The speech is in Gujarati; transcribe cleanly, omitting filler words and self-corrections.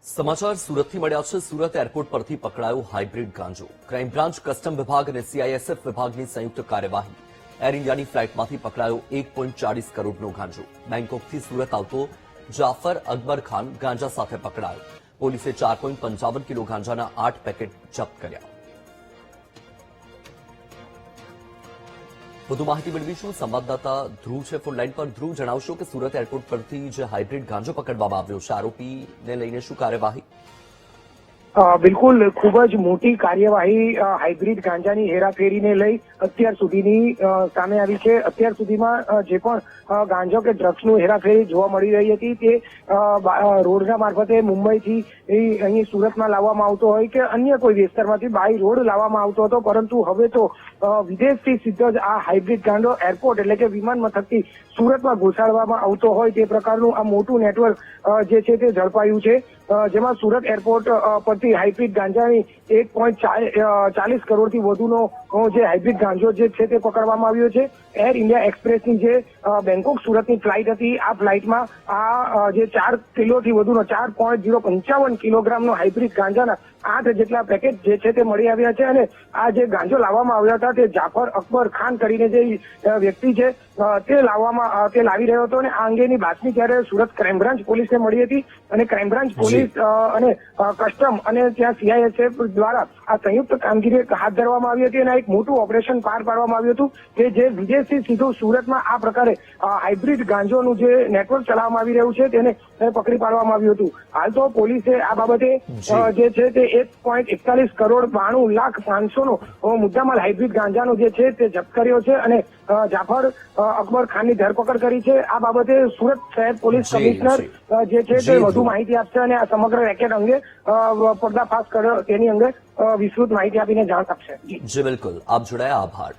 સમાચાર સુરતથી મળ્યા છે। સુરત એરપોર્ટ પરથી પકડાયો હાઇબ્રિડ ગાંજો। ક્રાઇમ બ્રાન્ચ, કસ્ટમ વિભાગ અને સીઆઈએસએફ વિભાગની સંયુક્ત કાર્યવાહી। એર ઇન્ડિયાની ફ્લાઇટમાંથી પકડાયો 1.40 કરોડનો ગાંજો। બેંકોકથી સુરત આવતો જાફર અકબર ખાન ગાંજા સાથે પકડાયો। પોલીસે 4.55 કિલો ગાંજાના 8 પેકેટ જપ્ત કર્યા। વધુ માહિતી મેળવીશું। સંવાદદાતા ધ્રુવ છે ફોન લાઈન પર। ધ્રુવ, જણાવશો કે સુરત એરપોર્ટ પરથી જે હાઇબ્રિડ ગાંજો પકડવામાં આવ્યો છે, આરોપીને લઈને શું કાર્યવાહી? બિલકુલ, ખૂબ જ મોટી કાર્યવાહી હાઇબ્રિડ ગાંજાની હેરાફેરીને લઈ અત્યાર સુધીની સામે આવી છે। અત્યાર સુધીમાં જે પણ ગાંજો કે ડ્રગ્સનું હેરાફેરી જોવા મળી રહી હતી તે રોડના મારફતે મુંબઈથી અહીં સુરતમાં લાવવામાં આવતો હોય કે અન્ય કોઈ વિસ્તારમાંથી બાય રોડ લાવવામાં આવતો હતો, પરંતુ હવે તો વિદેશથી સીધો જ આ હાઇબ્રિડ ગાંજો એરપોર્ટ એટલે કે વિમાન મથકથી સુરતમાં ઘુસાડવામાં આવતો હોય તે પ્રકારનું આ મોટું નેટવર્ક જે છે તે ઝડપાયું છે। જેમાં સુરત એરપોર્ટ પરથી હાઇબ્રિડ ગાંજાની 1.40 કરોડથી વધુનો જે હાઇબ્રિડ ગાંજો જે છે તે પકડવામાં આવ્યો છે। એર ઇન્ડિયા એક્સપ્રેસની જે બેંકોક સુરતની ફ્લાઇટ હતી, આ ફ્લાઇટમાં આ જે 4 કિલોથી વધુનો 4.055 કિલોગ્રામનો હાઇબ્રિડ ગાંજાના 8 જેટલા પેકેટ જે છે તે મળી આવ્યા છે। અને આ જે ગાંજો લાવવામાં આવ્યા હતા તે જાફર અકબર ખાન કરીને જે વ્યક્તિ છે તે લાવી રહ્યો હતો। અને આ અંગેની બાતમી ત્યારે સુરત ક્રાઇમ બ્રાન્ચ પોલીસને મળી હતી અને ક્રાઇમ બ્રાન્ચ પોલીસ અને કસ્ટમ અને ત્યાં સીઆઈએસએફ દ્વારા આ સંયુક્ત કામગીરી હાથ ધરવામાં આવી હતી અને એક મોટું ઓપરેશન પાર પાડવામાં આવ્યું હતું કે જે વિદેશથી સીધું સુરતમાં આ પ્રકારે હાઇબ્રિડ ગાંજોનું જે નેટવર્ક ચલાવવામાં આવી રહ્યું છે તેને પકડી પાડવામાં આવ્યું હતું। હાલ તો પોલીસે આ બાબતે જે છે તે 1.41 કરોડ 92,500,000 નો મુદ્દામાલ હાઇબ્રિડ ગાંજાનો જે છે તે જપ્ત કર્યો છે અને જાફર અકબર ખાનની ધરપકડ કરી છે। આ બાબતે સુરત શહેર પોલીસ કમિશનર જે છે તે વધુ માહિતી આપશે અને આ સમગ્ર રેકેટ અંગે પર્દાફાશ કર્યો તેની અંગે વિસ્તૃત માહિતી આપીને જાણ આપશે। જી બિલકુલ, આપ જોડાયા, આભાર।